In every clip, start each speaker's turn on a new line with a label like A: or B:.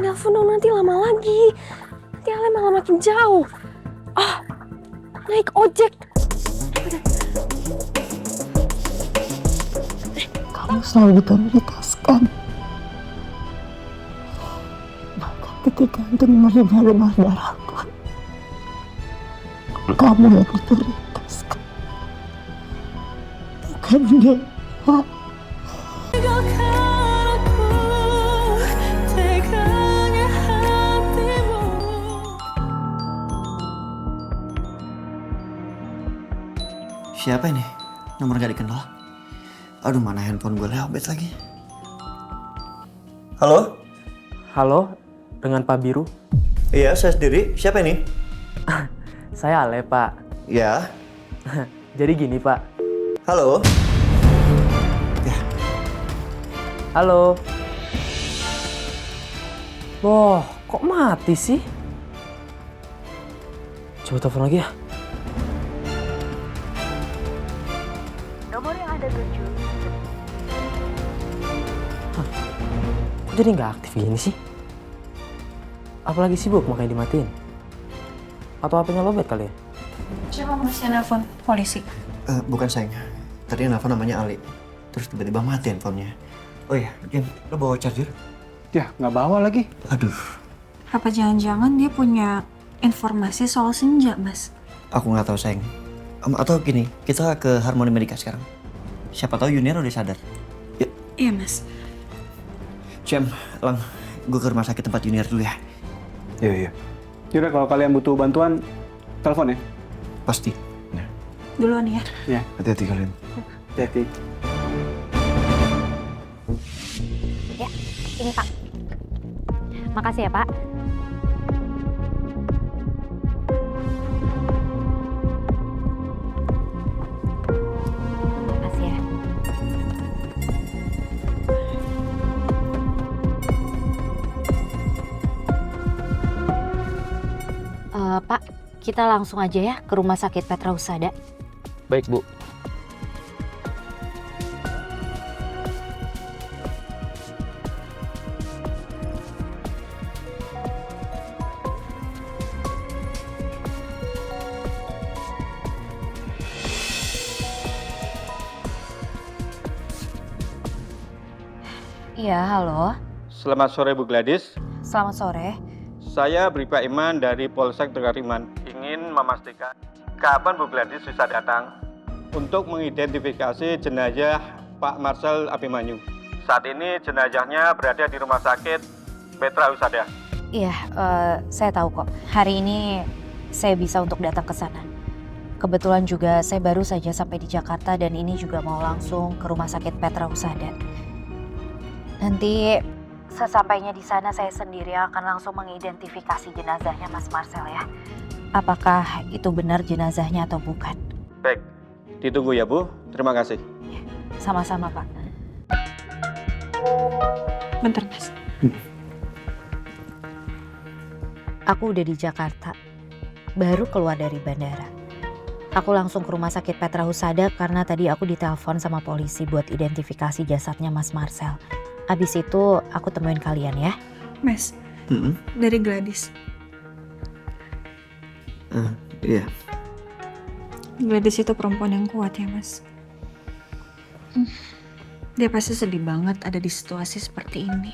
A: telepon dong, nanti lama lagi. Nanti Ale malah makin jauh. Naik ojek.
B: Kamu selalu diprioritaskan. Bahkan ketika itu menerima demam darahku, kamu yang diprioritaskan. Bukan dia.
C: Siapa ini? Nomor gak dikenal. Aduh, mana handphone gue lewat lagi. Halo?
D: Halo, dengan Pak Biru.
C: Iya, saya sendiri. Siapa ini?
D: Saya Ale, Pak.
C: Ya.
D: Jadi gini, Pak.
C: Halo? Ya.
D: Halo. Loh, kok mati sih? Coba telepon lagi ya.
A: Nomor yang Anda tuju.
D: Kok jadi nggak aktif ini sih? Apalagi sibuk makanya dimatiin. Atau HP-nya lowbat kali ya?
A: Siapa Mas yang nelfon? Polisi.
C: Bukan sayang. Tadi nelfon namanya Ali. Terus tiba-tiba mati handphonenya. Oh iya, Jim, lo bawa charger?
E: Ya, nggak bawa lagi.
C: Aduh,
F: Apa jangan-jangan dia punya informasi soal Senja, Mas?
C: aku nggak tahu sayang. Atau gini, kita ke Harmony Medica sekarang. Siapa tahu Junior udah sadar. Yuk,
F: Iya, Mas.
C: Jam, Lang, gue ke rumah sakit tempat Junior dulu ya.
E: Iya. Yaudah, kalau kalian butuh bantuan, telepon ya.
C: Pasti.
F: Duluan ya.
E: Ya,
C: Hati-hati kalian.
E: hati-hati.
A: Ya, ini Pak. Makasih ya Pak. Makasih ya. Pak, kita langsung aja ya ke Rumah Sakit Petra Husada.
D: Baik, Bu.
A: Iya, halo.
G: Selamat sore Bu Gladys.
A: Selamat sore.
G: Saya Bribka Iman dari Polsek Tegariman. Ingin memastikan kapan Bu Gladys bisa datang untuk mengidentifikasi jenazah Pak Marcel Abimanyu. Saat ini jenazahnya berada di Rumah Sakit Petra Husada.
A: Iya, saya tahu kok. Hari ini saya bisa untuk datang ke sana. Kebetulan juga saya baru saja sampai di Jakarta dan ini juga mau langsung ke Rumah Sakit Petra Husada. Nanti sesampainya di sana saya sendiri akan langsung mengidentifikasi jenazahnya Mas Marcel ya. Apakah itu benar jenazahnya atau bukan?
G: Baik, ditunggu ya Bu. Terima kasih.
A: Sama-sama Pak.
F: Bentar, Mas.
A: Aku udah di Jakarta, baru keluar dari bandara. Aku langsung ke Rumah Sakit Petra Husada karena tadi aku ditelepon sama polisi buat identifikasi jasadnya Mas Marcel. Abis itu aku temuin kalian ya.
F: Mas, dari Gladys.
C: Iya.
F: Gladys itu perempuan yang kuat ya, Mas. Dia pasti sedih banget ada di situasi seperti ini.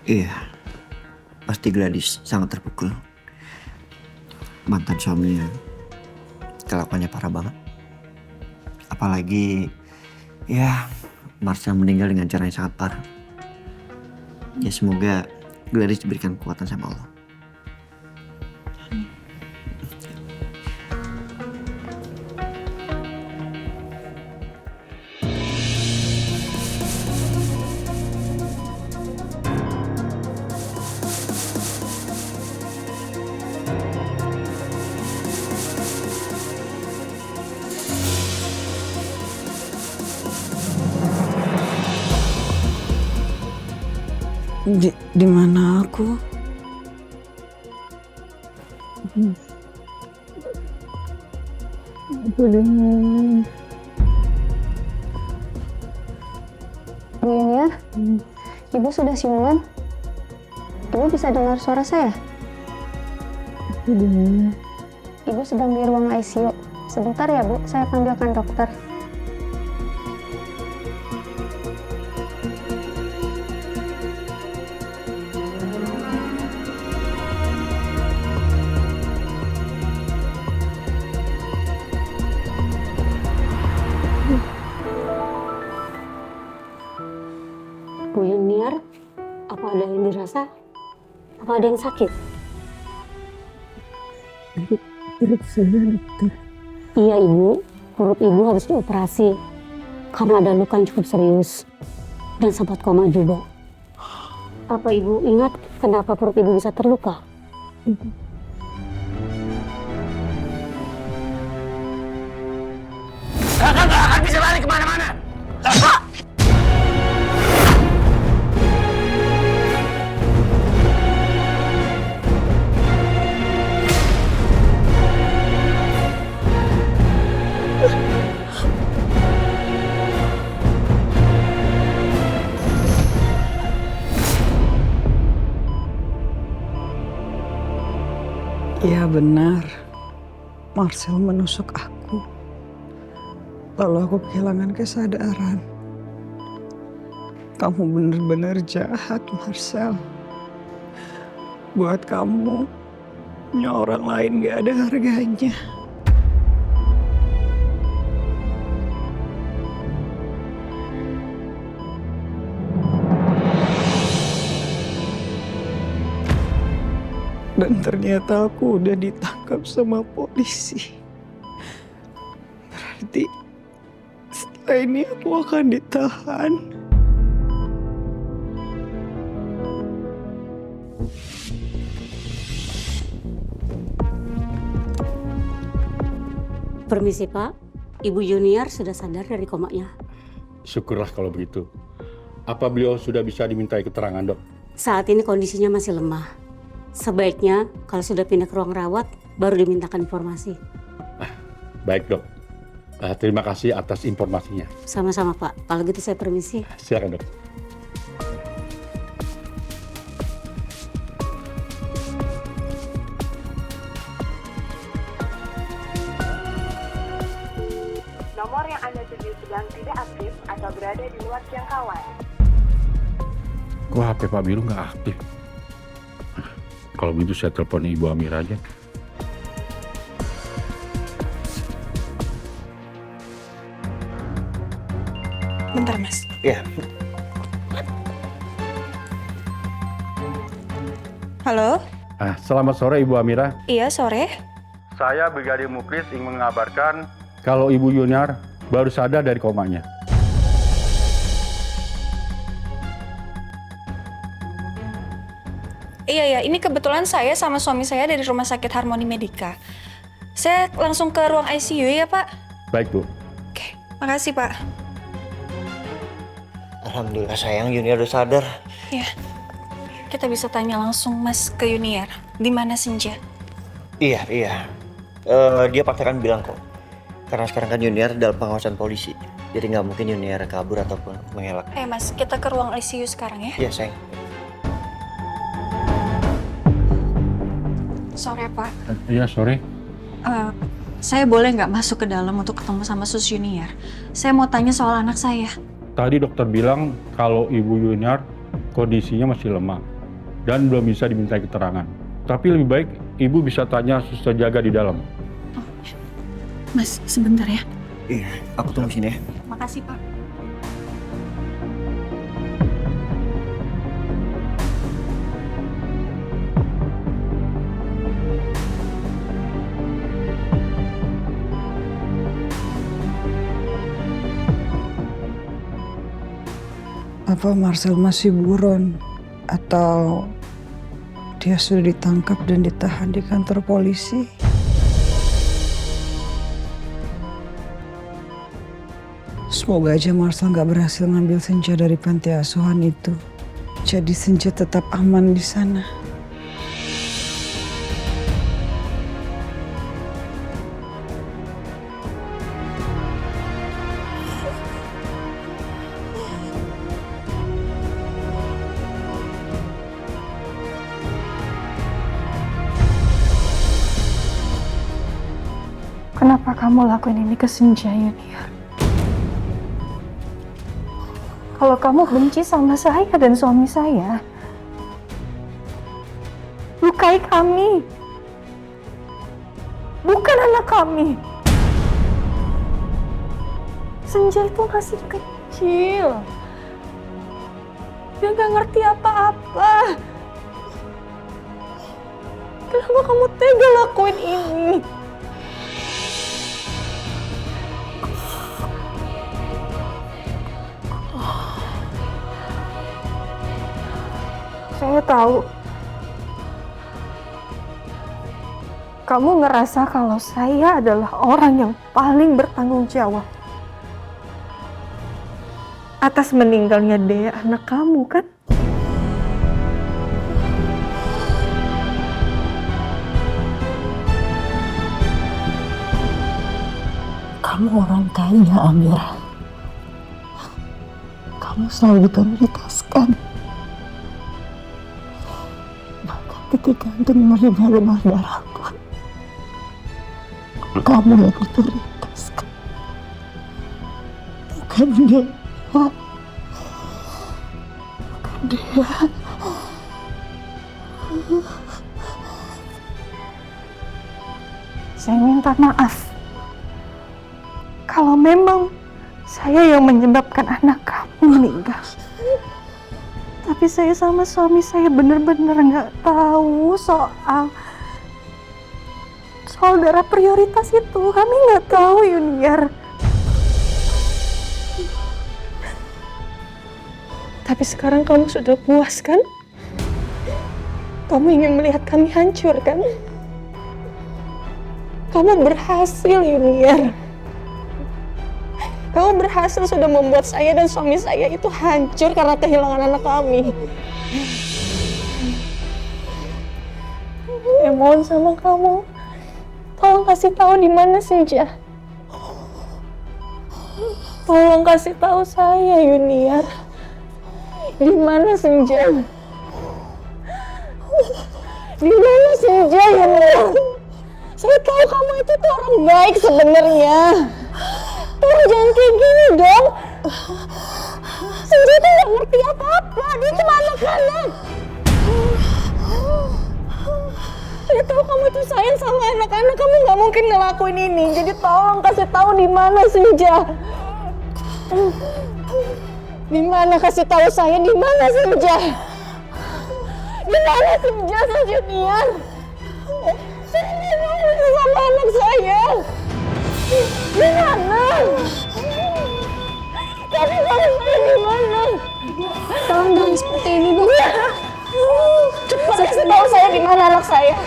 C: Iya. Pasti Gladys sangat terpukul. Mantan suaminya kelakuannya parah banget. Apalagi ya Marcel meninggal dengan cara yang sangat parah. Ya semoga Gladys diberikan kekuatan sama Allah.
B: Di mana aku? Aku di mana?
H: Ibu sudah siuman? Ibu bisa dengar suara saya? Ibu sedang di ruang ICU. Sebentar ya, Bu. Saya panggilkan dokter. Bu Yuniar, apa ada yang dirasa? Apa ada yang sakit?
B: Perut saya, dokter.
H: Iya, Ibu. Perut Ibu harus dioperasi karena ada luka yang cukup serius dan sempat koma juga. Apa Ibu ingat kenapa perut Ibu bisa terluka?
D: Kakak nggak akan bisa lari kemana-mana.
B: Iya benar, Marcel menusuk aku. Lalu aku kehilangan kesadaran. Kamu benar-benar jahat, Marcel. Buat kamu, orang lain gak ada harganya. Dan ternyata aku udah ditangkap sama polisi. Berarti setelah ini aku akan ditahan.
H: Permisi Pak, Ibu Junior sudah sadar dari komanya.
I: Syukurlah kalau begitu. Apa beliau sudah bisa dimintai keterangan, Dok?
H: Saat ini kondisinya masih lemah. Sebaiknya kalau sudah pindah ke ruang rawat, baru dimintakan informasi.
I: Baik, Dok. Terima kasih atas informasinya.
H: Sama-sama Pak, kalau gitu saya permisi.
I: Silakan, Dok.
J: Nomor yang Anda tuju sedang tidak aktif atau berada di luar jangkauan.
I: Kok HP Pak Biru nggak aktif? Kalau begitu saya telepon Ibu Amira aja.
F: Bentar, Mas.
C: Iya.
F: Halo?
I: Selamat sore Ibu Amira.
F: Iya, sore.
I: Saya Brigadir Muklis ingin mengabarkan kalau Ibu Yunar baru sadar dari komanya.
F: Iya, ini kebetulan saya sama suami saya dari Rumah Sakit Harmoni Medika. Saya langsung ke ruang ICU ya, Pak?
I: Baik, Bu.
F: Oke, makasih, Pak.
C: Alhamdulillah sayang, Junior udah sadar.
F: Ya, kita bisa tanya langsung Mas ke Yuniar. Di mana Senja?
C: Iya. Dia pasti akan bilang kok. Karena sekarang kan Junior dalam pengawasan polisi. Jadi nggak mungkin Junior kabur ataupun mengelak.
F: Mas, kita ke ruang ICU sekarang ya.
C: Iya, sayang.
F: Sore, Pak.
I: Iya, sore.
F: Saya boleh nggak masuk ke dalam untuk ketemu sama Sus Yuniar? Saya mau tanya soal anak saya.
I: Tadi dokter bilang kalau Ibu Yunar kondisinya masih lemah dan belum bisa dimintai keterangan. Tapi lebih baik Ibu bisa tanya suster jaga di dalam.
F: Mas, sebentar ya.
C: Iya, aku tunggu sini ya.
F: Makasih, Pak.
B: Apa Marcel masih buron? Atau dia sudah ditangkap dan ditahan di kantor polisi? Semoga aja Marcel nggak berhasil ngambil Senja dari panti asuhan itu. Jadi Senja tetap aman di sana.
F: kamu lakuin ini ke Senja, Yuniar? Kalau kamu benci sama saya dan suami saya, lukai kami, bukan anak kami. Senja itu masih kecil, dia gak ngerti apa-apa. Kenapa kamu tega lakuin ini? Saya tahu kamu ngerasa kalau saya adalah orang yang paling bertanggung jawab atas meninggalnya Dea, anak kamu, kan?
B: Kamu orang kaya, Amira. Kamu selalu diprioritaskan. Bahkan ketika untuk menerima donor darah pun, kamu yang diprioritaskan. Bukan dia. Bukan dia.
F: Saya minta maaf kalau memang saya yang menyebabkan anak kamu meninggal. Tapi saya sama suami saya benar-benar nggak tahu soal darah prioritas itu. Kami nggak tahu, Yuniar. Tapi sekarang kamu sudah puas, kan? Kamu ingin melihat kami hancur, kan? Kamu berhasil, Yuniar. Kamu berhasil sudah membuat saya dan suami saya itu hancur karena kehilangan anak kami. Ya mohon sama kamu, tolong kasih tahu di mana Senja. Tolong kasih tahu saya, Yuniar. Di mana Senja? Di mana Senja, Yuniar? Saya tahu kamu itu tuh orang baik sebenarnya. Tolong jangan kayak gini dong. Senja tuh gak ngerti apa-apa. Dia cuma anak-anak. Saya tahu kamu itu sayang sama anak-anak. Kamu gak mungkin ngelakuin ini. Jadi tolong kasih tahu di mana Senja. Di mana, kasih tahu saya di mana Senja. Di mana Senja, Junior? Saya gak mau sama anak saya. Di mana? Kasih tahu saya di mana? Tolong jangan seperti ini, Bu. Cepat kasih tahu saya di mana anak saya.